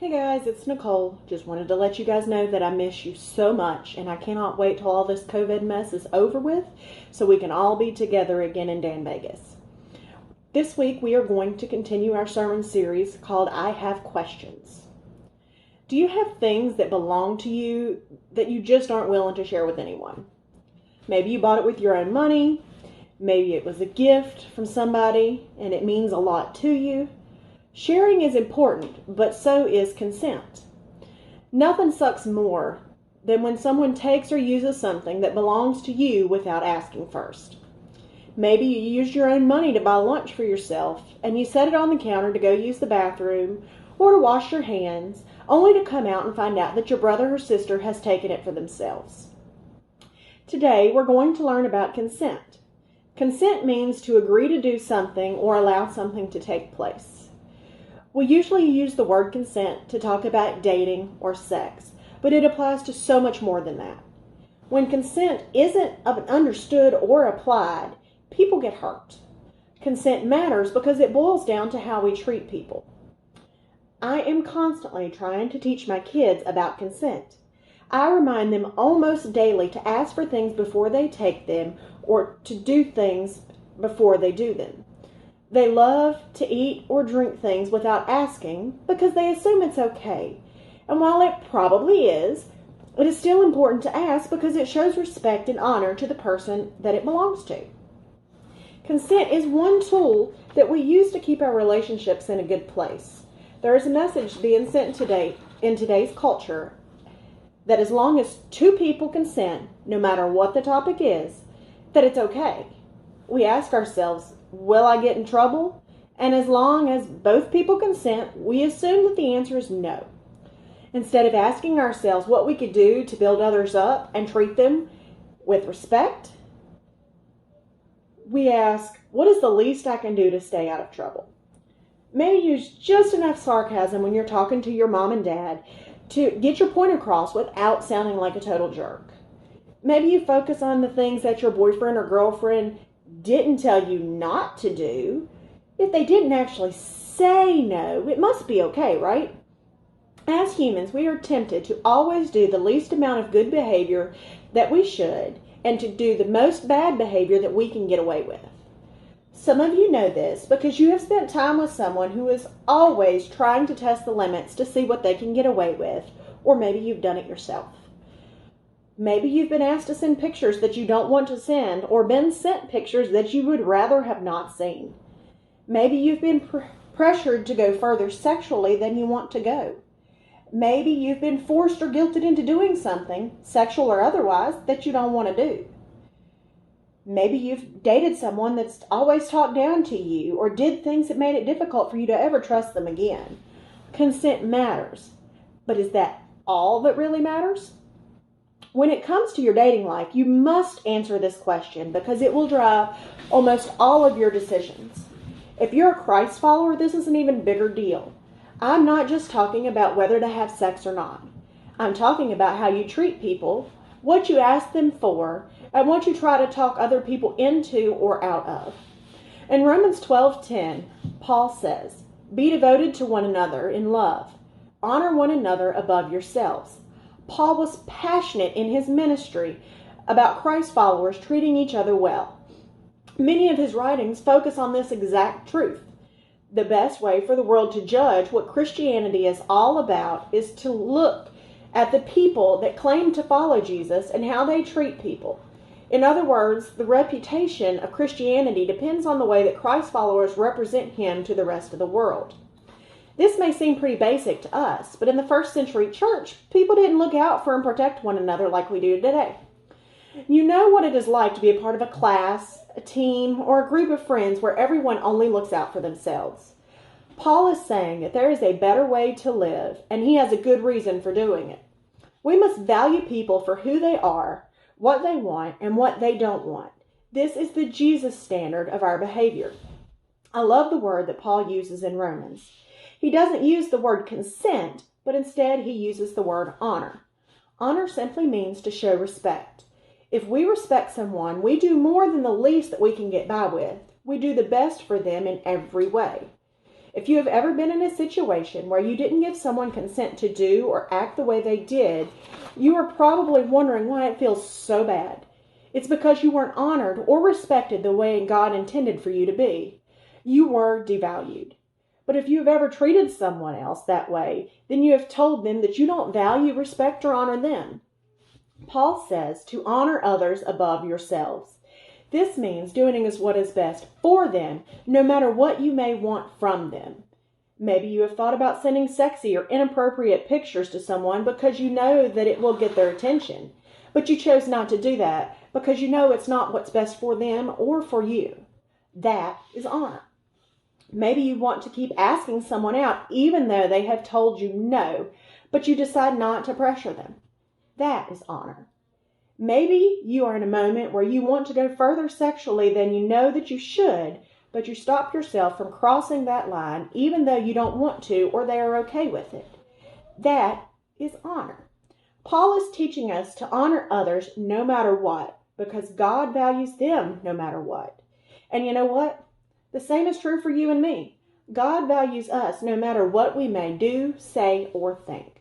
Hey guys, it's Nicole. Just wanted to let you guys know that I miss you so much and I cannot wait till all this COVID mess is over with so we can all be together again in Danvegas. This week we are going to continue our sermon series called I Have Questions. Do you have things that belong to you that you just aren't willing to share with anyone? Maybe you bought it with your own money. Maybe it was a gift from somebody and it means a lot to you. Sharing is important, but so is consent. Nothing sucks more than when someone takes or uses something that belongs to you without asking first. Maybe you used your own money to buy lunch for yourself, and you set it on the counter to go use the bathroom or to wash your hands, only to come out and find out that your brother or sister has taken it for themselves. Today, we're going to learn about consent. Consent means to agree to do something or allow something to take place. We usually use the word consent to talk about dating or sex, but it applies to so much more than that. When consent isn't understood or applied, people get hurt. Consent matters because it boils down to how we treat people. I am constantly trying to teach my kids about consent. I remind them almost daily to ask for things before they take them or to do things before they do them. They love to eat or drink things without asking because they assume it's okay. And while it probably is, it is still important to ask because it shows respect and honor to the person that it belongs to. Consent is one tool that we use to keep our relationships in a good place. There is a message being sent today in today's culture that as long as two people consent, no matter what the topic is, that it's okay. We ask ourselves, will I get in trouble? And as long as both people consent, we assume that the answer is no. Instead of asking ourselves what we could do to build others up and treat them with respect, we ask, what is the least I can do to stay out of trouble? Maybe use just enough sarcasm when you're talking to your mom and dad to get your point across without sounding like a total jerk. Maybe you focus on the things that your boyfriend or girlfriend didn't tell you not to do. If they didn't actually say no, it must be okay, right? As humans, we are tempted to always do the least amount of good behavior that we should and to do the most bad behavior that we can get away with. Some of you know this because you have spent time with someone who is always trying to test the limits to see what they can get away with, or maybe you've done it yourself. Maybe you've been asked to send pictures that you don't want to send or been sent pictures that you would rather have not seen. Maybe you've been pressured to go further sexually than you want to go. Maybe you've been forced or guilted into doing something, sexual or otherwise, that you don't want to do. Maybe you've dated someone that's always talked down to you or did things that made it difficult for you to ever trust them again. Consent matters, but is that all that really matters? When it comes to your dating life, you must answer this question because it will drive almost all of your decisions. If you're a Christ follower, this is an even bigger deal. I'm not just talking about whether to have sex or not. I'm talking about how you treat people, what you ask them for, and what you try to talk other people into or out of. In Romans 12:10, Paul says, "Be devoted to one another in love. Honor one another above yourselves." Paul was passionate in his ministry about Christ followers treating each other well. Many of his writings focus on this exact truth. The best way for the world to judge what Christianity is all about is to look at the people that claim to follow Jesus and how they treat people. In other words, the reputation of Christianity depends on the way that Christ followers represent him to the rest of the world. This may seem pretty basic to us, but in the first century church, people didn't look out for and protect one another like we do today. You know what it is like to be a part of a class, a team, or a group of friends where everyone only looks out for themselves. Paul is saying that there is a better way to live, and he has a good reason for doing it. We must value people for who they are, what they want, and what they don't want. This is the Jesus standard of our behavior. I love the word that Paul uses in Romans. He doesn't use the word consent, but instead he uses the word honor. Honor simply means to show respect. If we respect someone, we do more than the least that we can get by with. We do the best for them in every way. If you have ever been in a situation where you didn't give someone consent to do or act the way they did, you are probably wondering why it feels so bad. It's because you weren't honored or respected the way God intended for you to be. You were devalued. But if you have ever treated someone else that way, then you have told them that you don't value, respect, or honor them. Paul says to honor others above yourselves. This means doing what is best for them, no matter what you may want from them. Maybe you have thought about sending sexy or inappropriate pictures to someone because you know that it will get their attention. But you chose not to do that because you know it's not what's best for them or for you. That is honor. Maybe you want to keep asking someone out even though they have told you no, but you decide not to pressure them. That is honor. Maybe you are in a moment where you want to go further sexually than you know that you should, but you stop yourself from crossing that line even though you don't want to or they are okay with it. That is honor. Paul is teaching us to honor others no matter what, because God values them no matter what. And you know what? The same is true for you and me. God values us no matter what we may do, say, or think.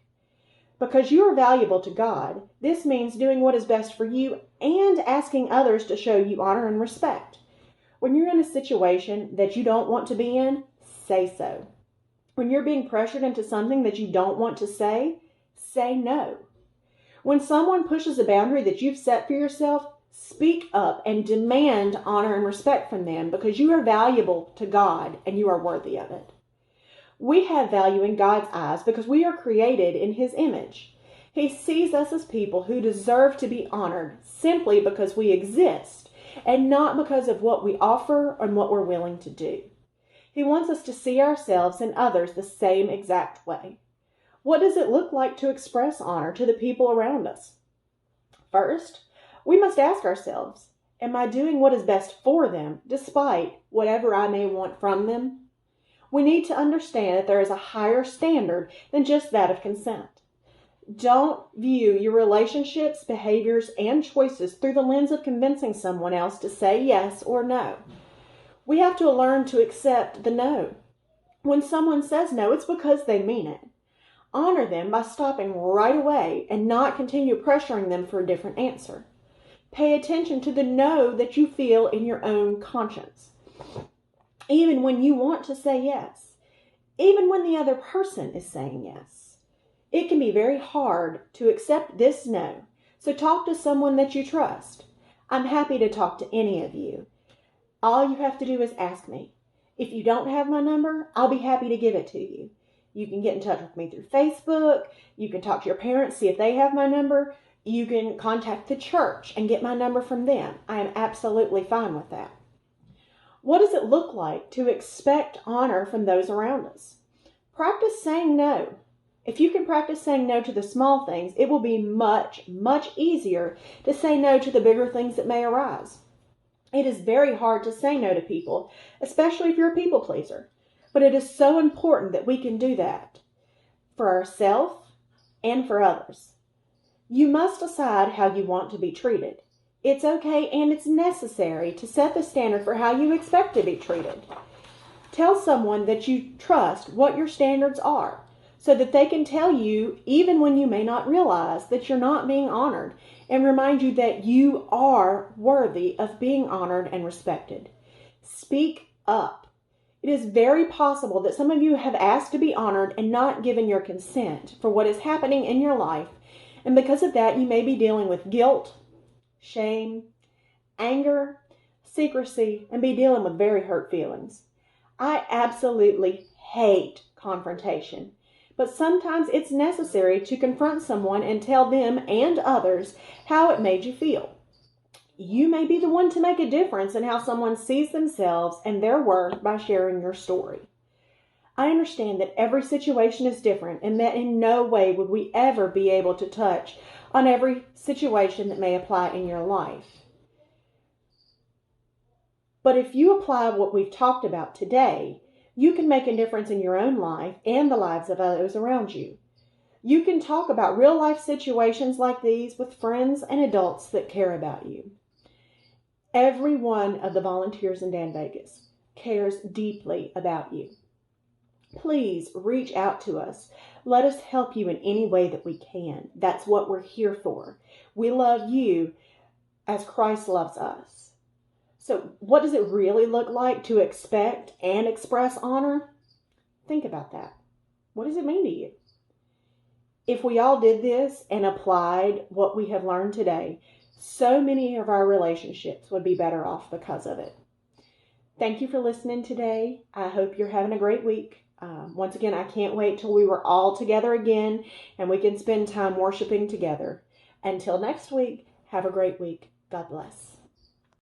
Because you are valuable to God, this means doing what is best for you and asking others to show you honor and respect. When you're in a situation that you don't want to be in, say so. When you're being pressured into something that you don't want to say no. When someone pushes a boundary that you've set for yourself, speak up and demand honor and respect from them because you are valuable to God and you are worthy of it. We have value in God's eyes because we are created in His image. He sees us as people who deserve to be honored simply because we exist and not because of what we offer and what we're willing to do. He wants us to see ourselves and others the same exact way. What does it look like to express honor to the people around us? First, we must ask ourselves, am I doing what is best for them despite whatever I may want from them? We need to understand that there is a higher standard than just that of consent. Don't view your relationships, behaviors, and choices through the lens of convincing someone else to say yes or no. We have to learn to accept the no. When someone says no, it's because they mean it. Honor them by stopping right away and not continue pressuring them for a different answer. Pay attention to the no that you feel in your own conscience. Even when you want to say yes. Even when the other person is saying yes. It can be very hard to accept this no, so talk to someone that you trust. I'm happy to talk to any of you. All you have to do is ask me. If you don't have my number, I'll be happy to give it to you. You can get in touch with me through Facebook. You can talk to your parents, see if they have my number. You can contact the church and get my number from them. I am absolutely fine with that. What does it look like to expect honor from those around us? Practice saying no. If you can practice saying no to the small things, it will be much, much easier to say no to the bigger things that may arise. It is very hard to say no to people, especially if you're a people pleaser. But it is so important that we can do that for ourselves and for others. You must decide how you want to be treated. It's okay and it's necessary to set the standard for how you expect to be treated. Tell someone that you trust what your standards are so that they can tell you, even when you may not realize that you're not being honored, and remind you that you are worthy of being honored and respected. Speak up. It is very possible that some of you have asked to be honored and not given your consent for what is happening in your life, and because of that, you may be dealing with guilt, shame, anger, secrecy, and be dealing with very hurt feelings. I absolutely hate confrontation, but sometimes it's necessary to confront someone and tell them and others how it made you feel. You may be the one to make a difference in how someone sees themselves and their worth by sharing your story. I understand that every situation is different and that in no way would we ever be able to touch on every situation that may apply in your life. But if you apply what we've talked about today, you can make a difference in your own life and the lives of others around you. You can talk about real life situations like these with friends and adults that care about you. Every one of the volunteers in Danvegas cares deeply about you. please reach out to us. Let us help you in any way that we can. That's what we're here for. We love you as Christ loves us. So, what does it really look like to expect and express honor? Think about that. What does it mean to you? If we all did this and applied what we have learned today, so many of our relationships would be better off because of it. Thank you for listening today. I hope you're having a great week. Once again, I can't wait till we were all together again and we can spend time worshiping together. Until next week, have a great week. God bless.